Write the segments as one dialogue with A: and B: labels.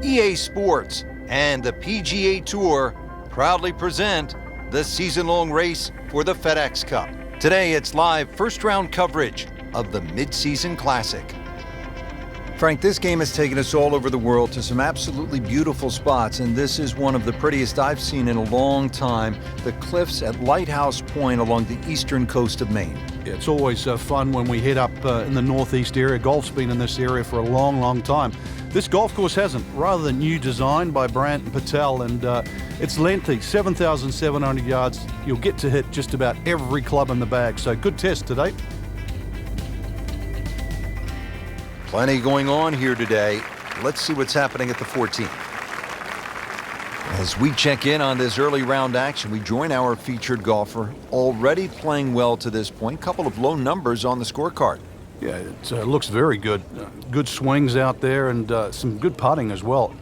A: EA Sports and the PGA Tour proudly present the season-long race for the FedEx Cup. Today, it's live first-round coverage of the Mid-Season Classic. Frank, this game has taken us all over the world to some absolutely beautiful spots, and this is one of the prettiest I've seen in a long time, the Cliffs at Lighthouse Point along the eastern coast of Maine.
B: Yeah, it's always fun when we head up in the northeast area. Golf's been in this area for a long, long time. This golf course hasn't. Rather new design by Brandt and Patel, and it's lengthy, 7,700 yards. You'll get to hit just about every club in the bag, so good test today.
A: Plenty going on here today. Let's see what's happening at the 14th. As we check in on this early round action, we join our featured golfer, already playing well to this point. Couple of low numbers on the scorecard.
B: Yeah, it looks very good. Good swings out there and some good putting as well.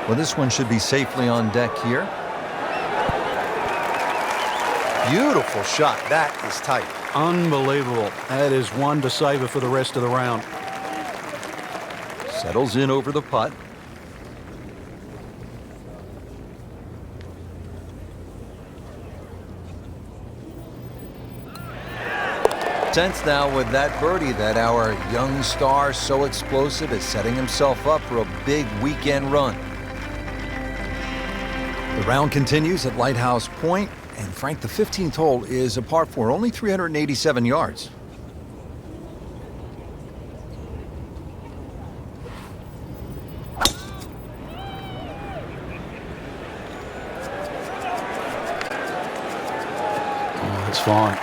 A: Well, this one should be safely on deck here. Beautiful shot. That is tight.
B: Unbelievable. That is one to savor for the rest of the round.
A: Settles in over the putt. Sense now with that birdie that our young star, so explosive, is setting himself up for a big weekend run. The round continues at Lighthouse Point, and Frank, the 15th hole is a par 4, only 387 yards.
B: Oh, it's fine.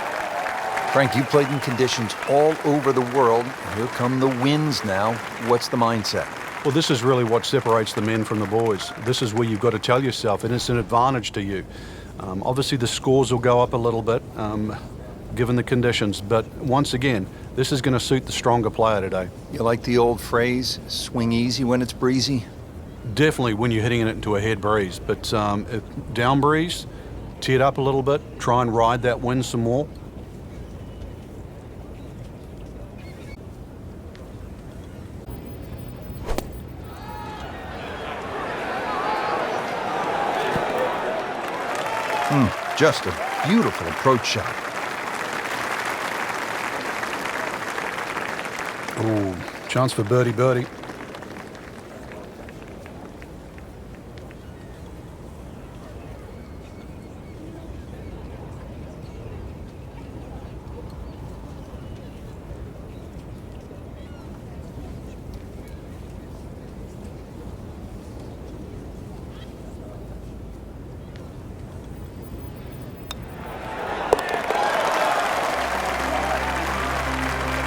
A: Frank, you played in conditions all over the world. Here come the winds now. What's the mindset?
B: Well, this is really what separates the men from the boys. This is where you've got to tell yourself, and it's an advantage to you. Obviously, the scores will go up a little bit, given the conditions. But once again, this is going to suit the stronger player today.
A: You like the old phrase, swing easy when it's breezy?
B: Definitely when you're hitting it into a head breeze. But if down breeze, tee it up a little bit, try and ride that wind some more.
A: Just a beautiful approach shot.
B: Oh, chance for birdie.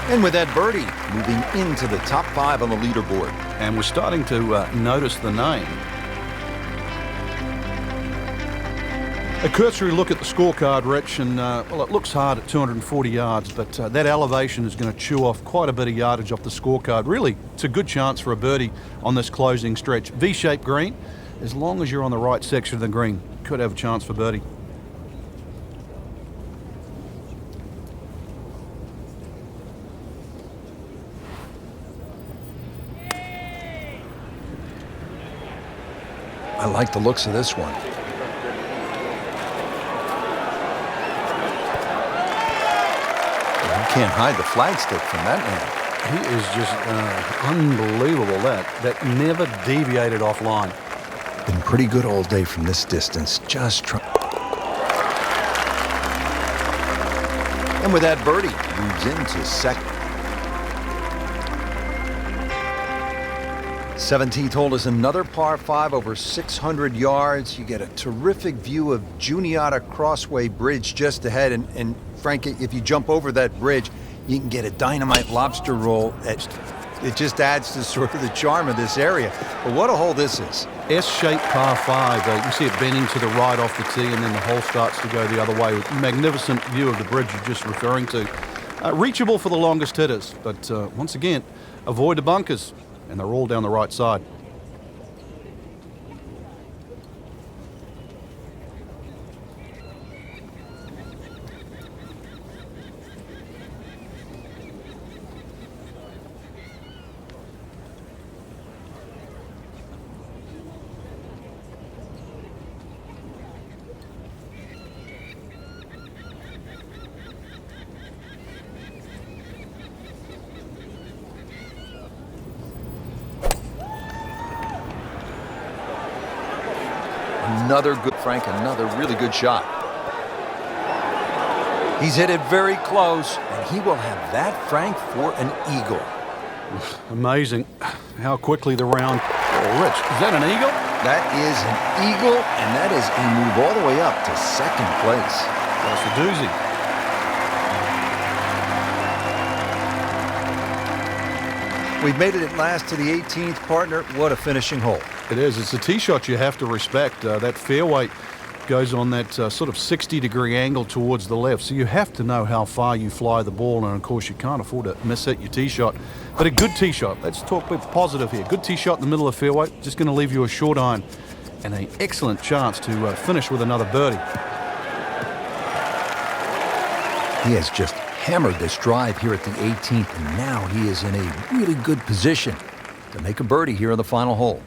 A: And with that birdie, moving into the top 5 on the leaderboard.
B: And we're starting to notice the name. A cursory look at the scorecard, Rich, and well, it looks hard at 240 yards, but that elevation is going to chew off quite a bit of yardage off the scorecard. Really, it's a good chance for a birdie on this closing stretch. V-shaped green, as long as you're on the right section of the green, could have a chance for birdie.
A: I like the looks of this one. You can't hide the flagstick from that man.
B: He is just unbelievable. That never deviated offline.
A: Been pretty good all day from this distance. Just try. And with that birdie, moves into second. 17th hole is another par 5 over 600 yards. You get a terrific view of Juniata Crossway Bridge just ahead. And Frank, if you jump over that bridge, you can get a dynamite lobster roll. It just adds to sort of the charm of this area. But what a hole this is.
B: S-shaped par 5. You can see it bending to the right off the tee, and then the hole starts to go the other way. Magnificent view of the bridge you're just referring to. Reachable for the longest hitters, but once again, avoid the bunkers, and they're all down the right side.
A: Another good, Frank, another really good shot. He's hit it very close, and he will have that, Frank, for an eagle.
B: Amazing how quickly the round... Oh, Rich, is that an eagle?
A: That is an eagle, and that is a move all the way up to second place.
B: That's a doozy.
A: We've made it at last to the 18th, partner. What a finishing hole.
B: It is. It's a tee shot you have to respect. That fairway goes on that sort of 60-degree angle towards the left, so you have to know how far you fly the ball, and of course you can't afford to miss hit your tee shot. But a good tee shot. Let's talk with positive here. Good tee shot in the middle of the fairway, just going to leave you a short iron, and an excellent chance to finish with another birdie.
A: He has just hammered this drive here at the 18th, and now he is in a really good position to make a birdie here on the final hole.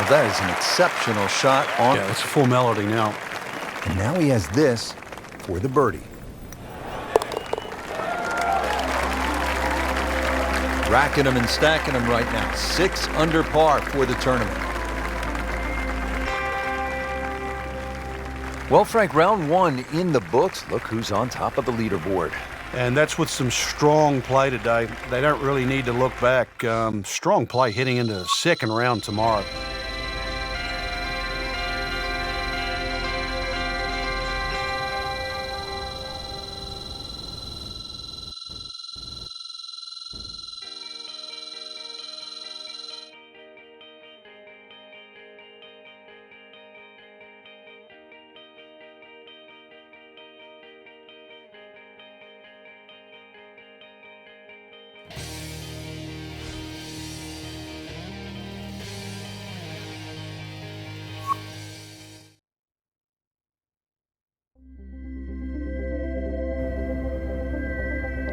A: That is an exceptional shot on.
B: Yeah, it's a formality now.
A: And now he has this for the birdie. Racking them and stacking them right now. 6 under par for the tournament. Well, Frank, round 1 in the books. Look who's on top of the leaderboard.
B: And that's with some strong play today. They don't really need to look back. Strong play heading into the second round tomorrow.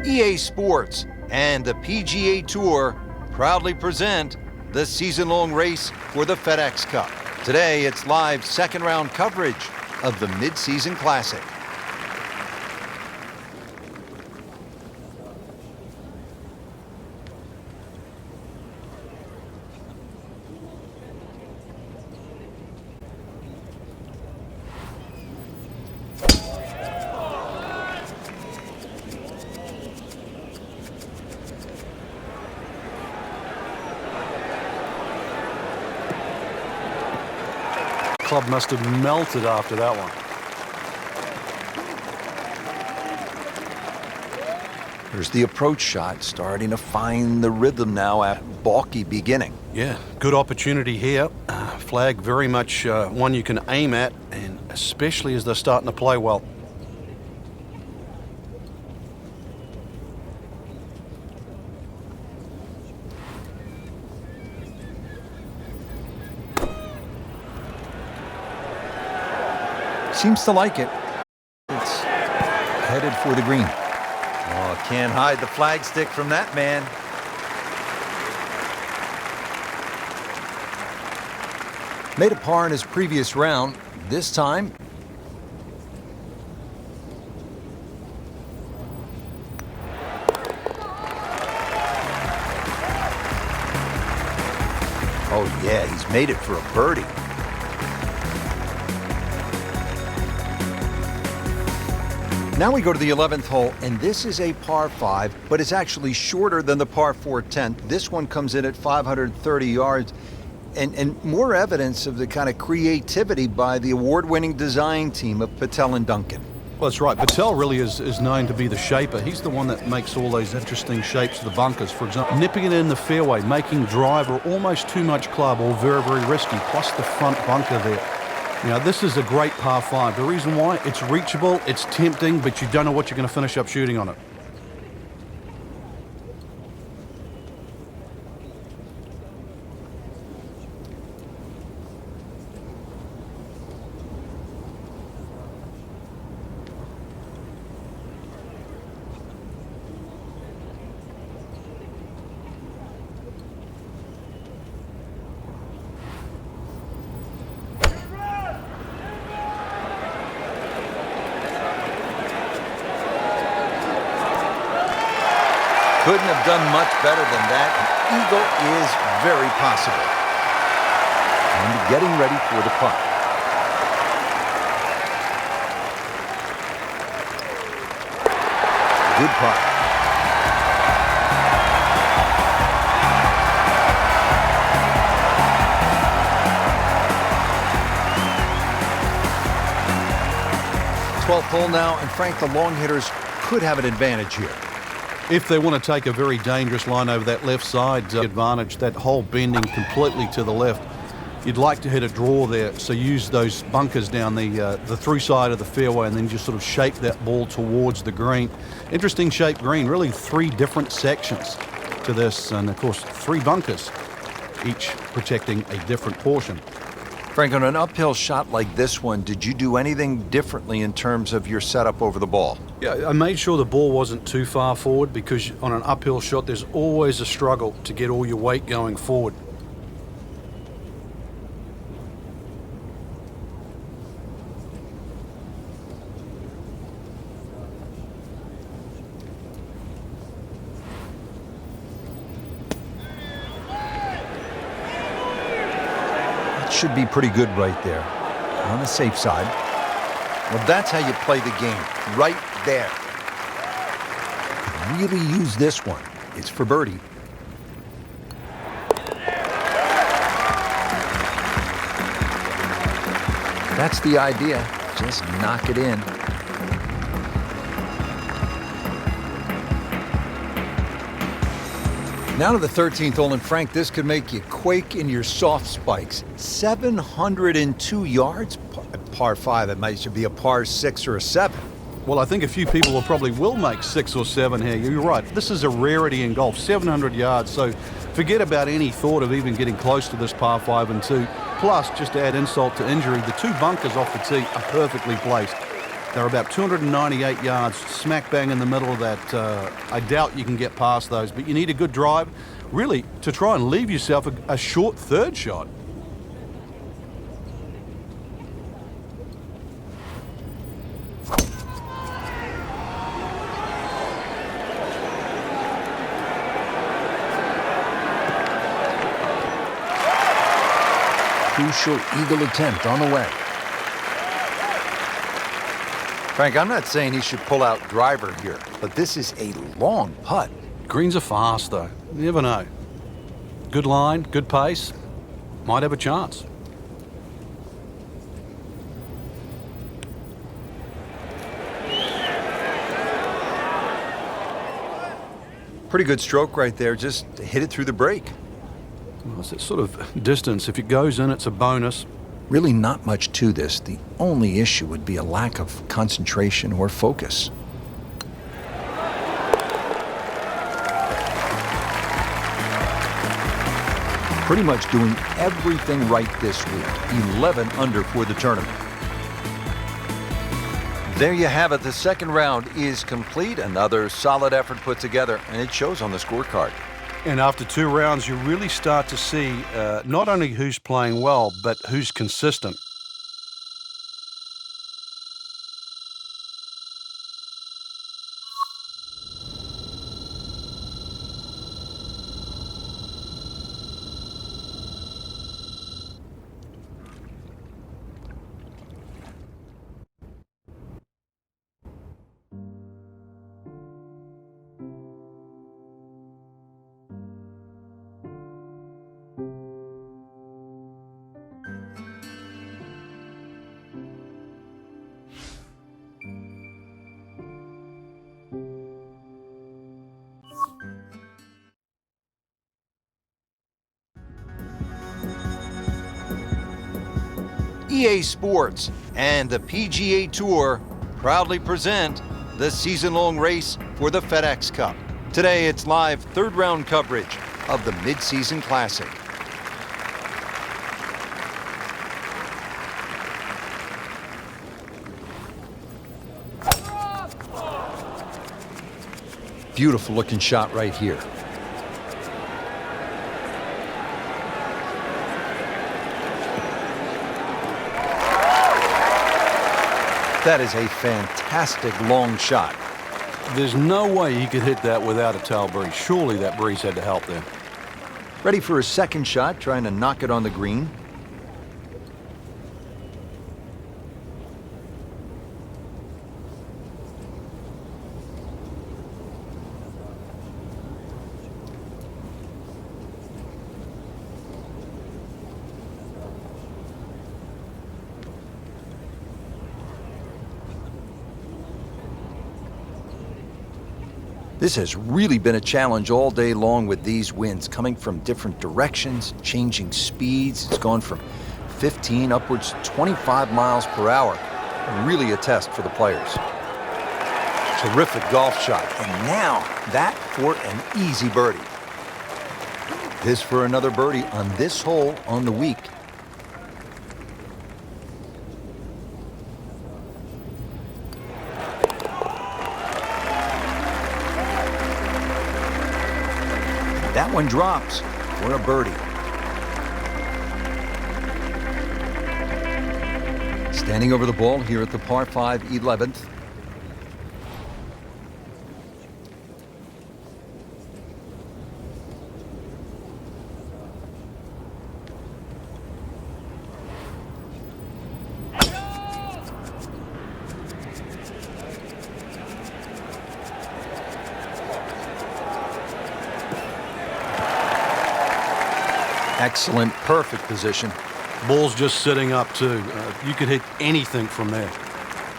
A: EA Sports and the PGA Tour proudly present the season-long race for the FedEx Cup. Today, it's live second-round coverage of the Mid-Season Classic.
B: Club must have melted after that one.
A: There's the approach shot, starting to find the rhythm now at balky beginning.
B: Yeah, good opportunity here. Flag very much one you can aim at, and especially as they're starting to play well.
A: Seems to like it. It's headed for the green. Oh, can't hide the flag stick from that man. Made a par in his previous round. This time, oh yeah, he's made it for a birdie. Now we go to the 11th hole, and this is a par 5, but it's actually shorter than the par 4 10th. This one comes in at 530 yards, and more evidence of the kind of creativity by the award-winning design team of Patel and Duncan.
B: Well, that's right. Patel really is known to be the shaper. He's the one that makes all those interesting shapes of the bunkers. For example, nipping it in the fairway, making driver almost too much club or very, very risky, plus the front bunker there. You know, this is a great par 5. The reason why, it's reachable, it's tempting, but you don't know what you're going to finish up shooting on it.
A: Couldn't have done much better than that. An eagle is very possible. And getting ready for the putt. Good putt. Twelfth hole now, and Frank, the long hitters could have an advantage here.
B: If they want to take a very dangerous line over that left side advantage, that hole bending completely to the left, you'd like to hit a draw there. So use those bunkers down the through side of the fairway and then just sort of shape that ball towards the green. Interesting shaped green, really 3 different sections to this, and of course 3 bunkers, each protecting a different portion.
A: Frank, on an uphill shot like this one, did you do anything differently in terms of your setup over the ball?
B: Yeah, I made sure the ball wasn't too far forward, because on an uphill shot there's always a struggle to get all your weight going forward.
A: Should be pretty good right there, on the safe side. Well, that's how you play the game, right there. Really use this one. It's for birdie. That's the idea. Just knock it in. Now to the 13th hole, and Frank, this could make you quake in your soft spikes. 702 yards, par 5. It might should be a par 6 or a 7.
B: Well, I think a few people will make 6 or 7 here. You're right. This is a rarity in golf, 700 yards. So forget about any thought of even getting close to this par 5 and 2. Plus, just to add insult to injury, the 2 bunkers off the tee are perfectly placed. They're about 298 yards, smack bang in the middle of that. I doubt you can get past those, but you need a good drive, really, to try and leave yourself a short 3rd shot.
A: Crucial eagle attempt on the way. Frank, I'm not saying he should pull out driver here, but this is a long putt.
B: Greens are fast, though. You never know. Good line, good pace. Might have a chance.
A: Pretty good stroke right there. Just hit it through the break.
B: Well, it's that sort of distance. If it goes in, it's a bonus.
A: Really not much to this. The only issue would be a lack of concentration or focus. Pretty much doing everything right this week. 11 under for the tournament. There you have it. The second round is complete. Another solid effort put together, and it shows on the scorecard.
B: And after 2 rounds, you really start to see not only who's playing well, but who's consistent.
A: EA Sports and the PGA Tour proudly present the season-long race for the FedEx Cup. Today, it's live third-round coverage of the Mid-Season Classic. Beautiful looking shot right here. That is a fantastic long shot.
B: There's no way he could hit that without a tail breeze. Surely that breeze had to help there.
A: Ready for his second shot, trying to knock it on the green. This has really been a challenge all day long with these winds coming from different directions, changing speeds. It's gone from 15 upwards to 25 miles per hour. Really a test for the players. Terrific golf shot. And now that for an easy birdie. This for another birdie on this hole on the week. That one drops for a birdie. Standing over the ball here at the par 5 11th. Excellent, perfect position.
B: Ball's just sitting up too. You could hit anything from there.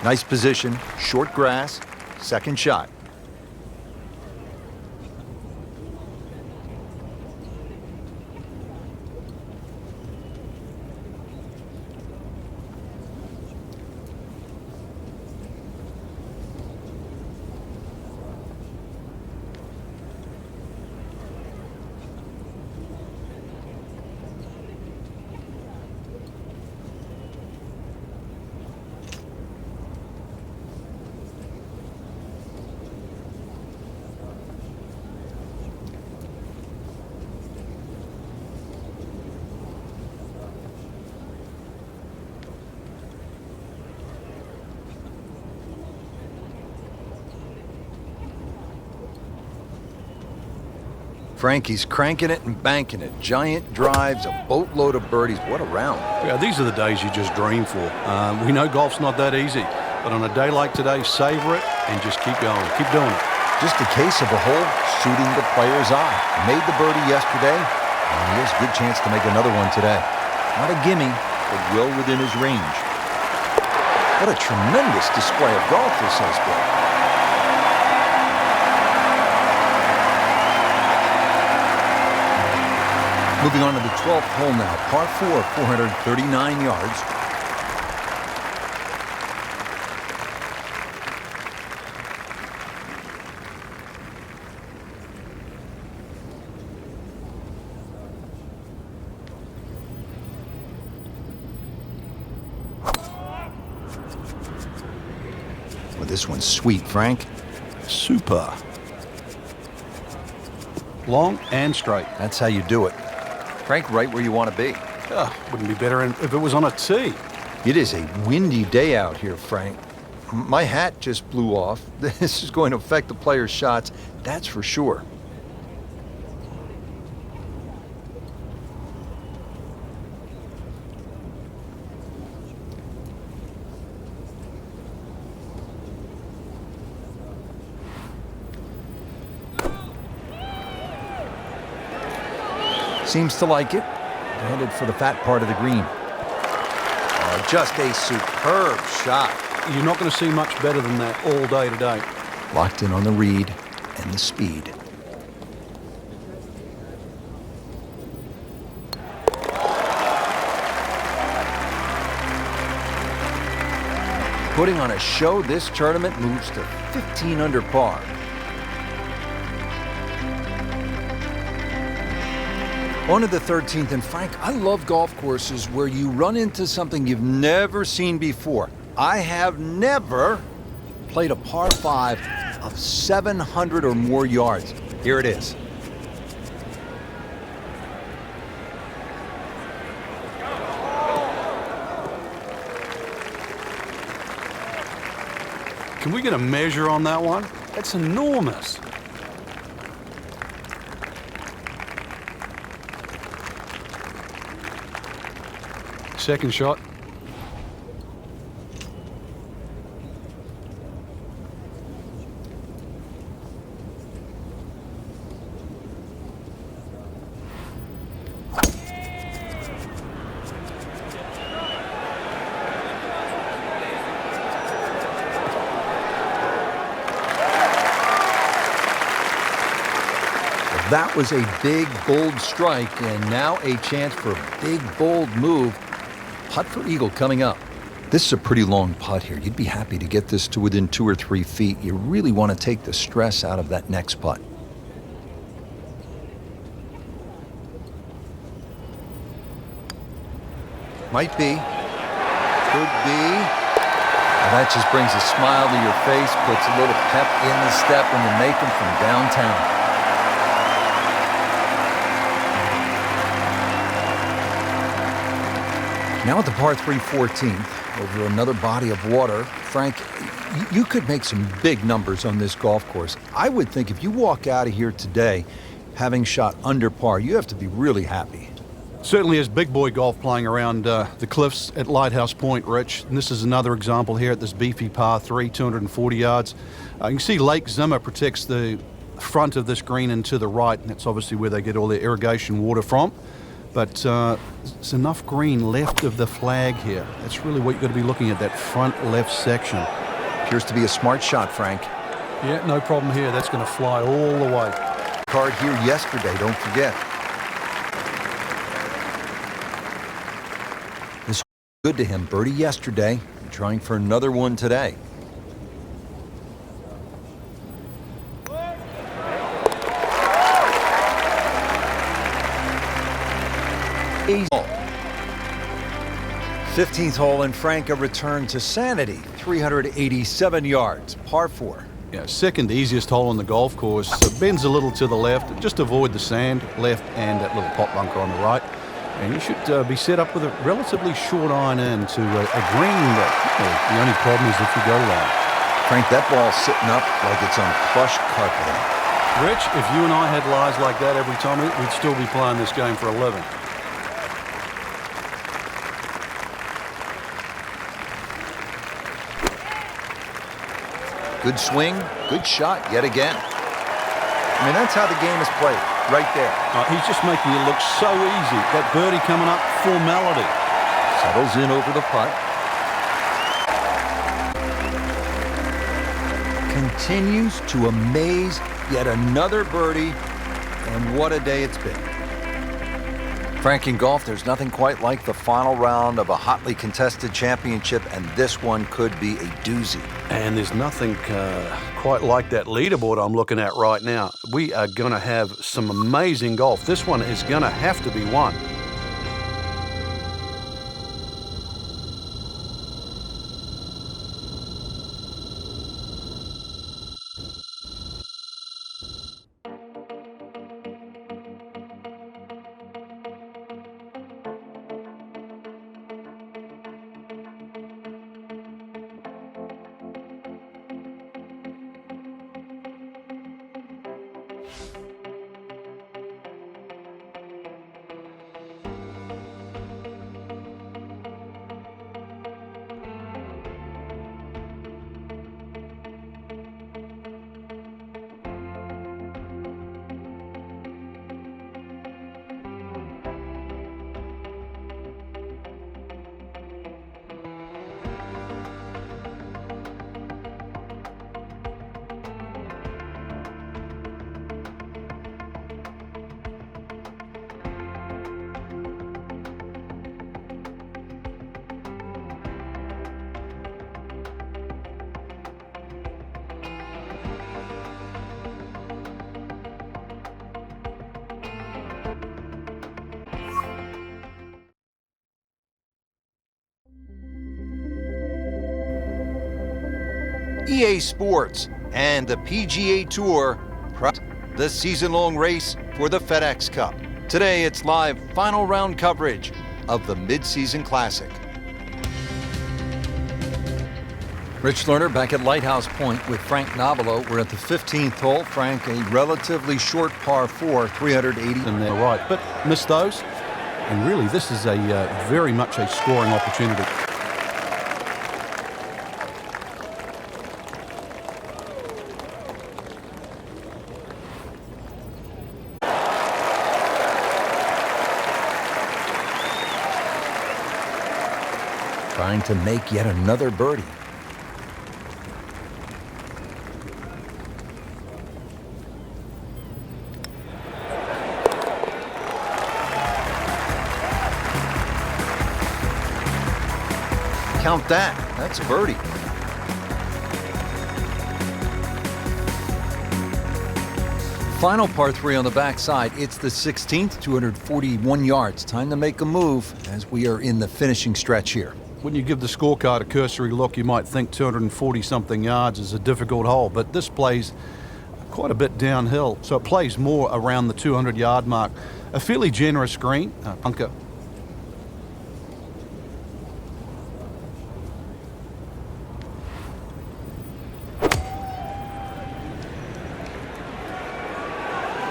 A: Nice position, short grass, second shot. Frankie's cranking it and banking it. Giant drives, a boatload of birdies. What a round.
B: Yeah, these are the days you just dream for. We know golf's not that easy, but on a day like today, savor it and just keep going. Keep doing it.
A: Just a case of a hole suiting the player's eye. Made the birdie yesterday, and he has a good chance to make another one today. Not a gimme, but well within his range. What a tremendous display of golf this has been. Moving on to the 12th hole now, par 4, 439 yards. Well, this one's sweet, Frank.
B: Super. Long and straight.
A: That's how you do it. Frank, right where you want to be.
B: Wouldn't be better if it was on a tee.
A: It is a windy day out here, Frank. My hat just blew off. This is going to affect the players' shots, that's for sure. Seems to like it. Headed for the fat part of the green. Just a superb shot.
B: You're not going to see much better than that all day today.
A: Locked in on the read and the speed. Putting on a show, this tournament moves to 15 under par. On to the 13th, and Frank, I love golf courses where you run into something you've never seen before. I have never played a par 5 of 700 or more yards. Here it is.
B: Can we get a measure on that one? That's enormous. Second shot.
A: That was a big, bold strike, and now a chance for a big, bold move. Putt for eagle coming up. This is a pretty long putt here. You'd be happy to get this to within 2 or 3 feet. You really want to take the stress out of that next putt. Might be. Could be. Well, that just brings a smile to your face, puts a little pep in the step when you make them from downtown. Now at the par 3 14th, over another body of water, Frank, you could make some big numbers on this golf course. I would think if you walk out of here today having shot under par, you have to be really happy.
B: Certainly is big boy golf playing around the Cliffs at Lighthouse Point, Rich. And this is another example here at this beefy par 3, 240 yards. You can see Lake Zimmer protects the front of this green and to the right, and that's obviously where they get all their irrigation water from. But there's enough green left of the flag here. That's really what you've got to be looking at, that front left section.
A: Appears to be a smart shot, Frank.
B: Yeah, no problem here. That's going to fly all the way.
A: Card here yesterday, don't forget. This was good to him. Birdie yesterday, trying for another one today. Easy. 15th hole, and Frank, a return to sanity. 387 yards, par 4.
B: Yeah, second easiest hole on the golf course. Bends a little to the left. Just avoid the sand left and that little pot bunker on the right. And you should be set up with a relatively short iron in to a green that the only problem is if you go long.
A: Frank, that ball's sitting up like it's on plush carpeting.
B: Rich, if you and I had lies like that every time, we'd still be playing this game for 11.
A: Good swing, good shot yet again. I mean, that's how the game is played, right there.
B: He's just making it look so easy. That birdie coming up, formality.
A: Settles in over the putt. Continues to amaze, yet another birdie, and what a day it's been. Frank, in golf, there's nothing quite like the final round of a hotly contested championship, and this one could be a doozy.
B: And there's nothing quite like that leaderboard I'm looking at right now. We are going to have some amazing golf. This one is going to have to be won.
A: EA Sports and the PGA Tour, the season-long race for the FedEx Cup. Today, it's live final round coverage of the Mid-Season Classic. Rich Lerner back at Lighthouse Point with Frank Nobilo. We're at the 15th hole. Frank, a relatively short par 4, 380.
B: And they're right, but missed those. And really, this is a very much a scoring opportunity.
A: Trying to make yet another birdie. Count that. That's a birdie. Final par 3 on the backside. It's the 16th, 241 yards. Time to make a move as we are in the finishing stretch here.
B: When you give the scorecard a cursory look, you might think 240-something yards is a difficult hole, but this plays quite a bit downhill, so it plays more around the 200-yard mark. A fairly generous green, bunker.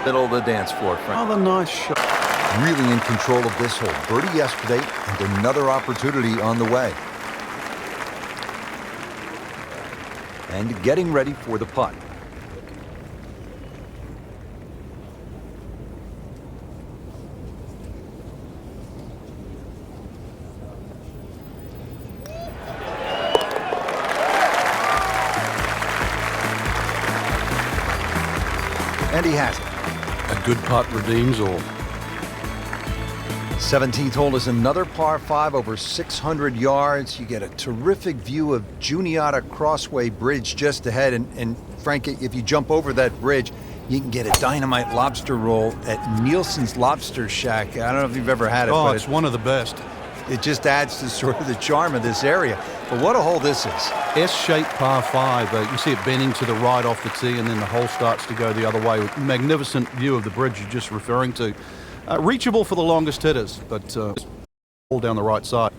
A: Middle of the dance floor, Frank.
B: Another nice shot.
A: Really in control of this hole. Birdie yesterday and another opportunity on the way. And getting ready for the putt. And he has it.
B: A good putt redeems all.
A: 17th hole is another par 5 over 600 yards. You get a terrific view of Juniata Crossway Bridge just ahead. And Frank, if you jump over that bridge, you can get a dynamite lobster roll at Nielsen's Lobster Shack. I don't know if you've ever had it.
B: Oh,
A: but
B: it's one of the best.
A: It just adds to sort of the charm of this area. But what a hole this is.
B: S-shaped par 5. You see it bending to the right off the tee, and then the hole starts to go the other way. Magnificent view of the bridge you're just referring to. Reachable for the longest hitters, but all down the right side.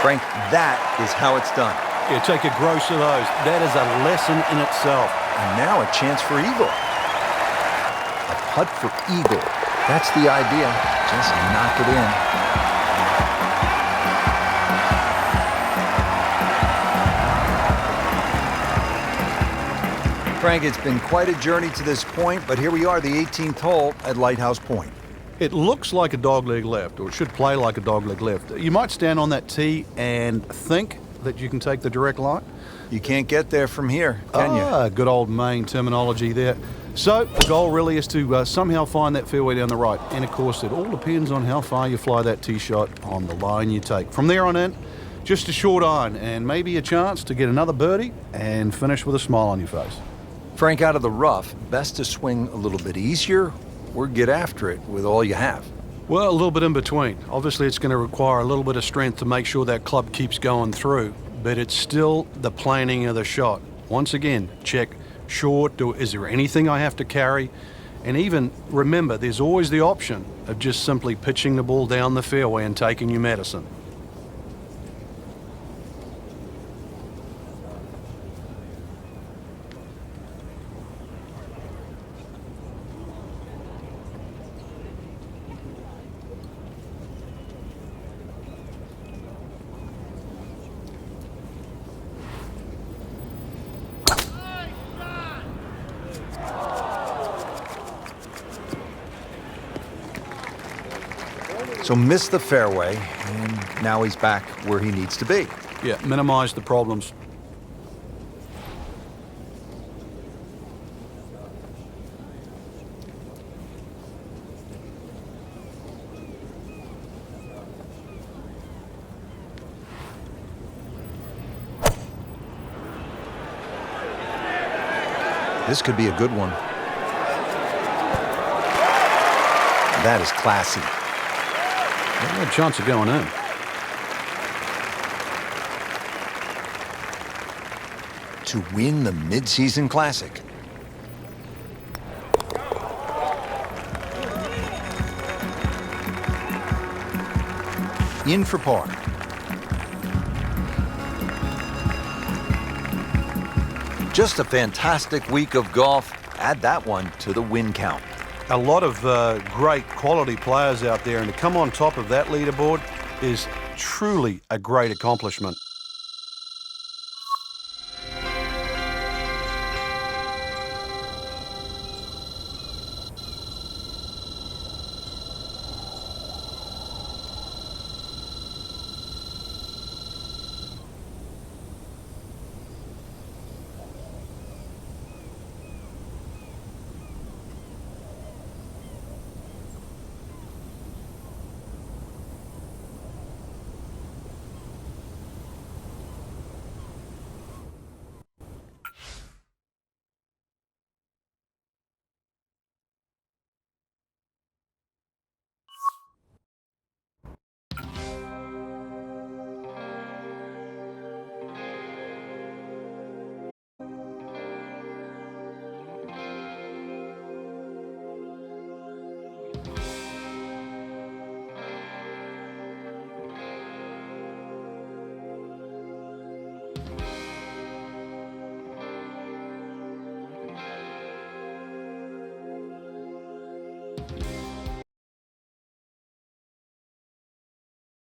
A: Frank, that is how it's done.
B: Yeah, take a gross of those. That is a lesson in itself.
A: And now a chance for eagle. A putt for eagle. That's the idea. Just knock it in. Frank, it's been quite a journey to this point, but here we are, the 18th hole at Lighthouse Point.
B: It looks like a dogleg left, or it should play like a dogleg left. You might stand on that tee and think that you can take the direct line.
A: You can't get there from here, can you?
B: Good old Maine terminology there. So the goal really is to somehow find that fairway down the right. And of course, it all depends on how far you fly that tee shot on the line you take. From there on in, just a short iron and maybe a chance to get another birdie and finish with a smile on your face.
A: Frank, out of the rough, best to swing a little bit easier or get after it with all you have?
B: Well, a little bit in between. Obviously, it's going to require a little bit of strength to make sure that club keeps going through, but it's still the planning of the shot. Once again, check short. Is there anything I have to carry? And even remember, there's always the option of just simply pitching the ball down the fairway and taking your medicine.
A: So missed the fairway, and now he's back where he needs to be.
B: Yeah, minimize the problems.
A: This could be a good one. That is classy.
B: No chance of going in.
A: To win the mid-season classic. In for par. Just a fantastic week of golf. Add that one to the win count.
B: A lot of great quality players out there, and to come on top of that leaderboard is truly a great accomplishment.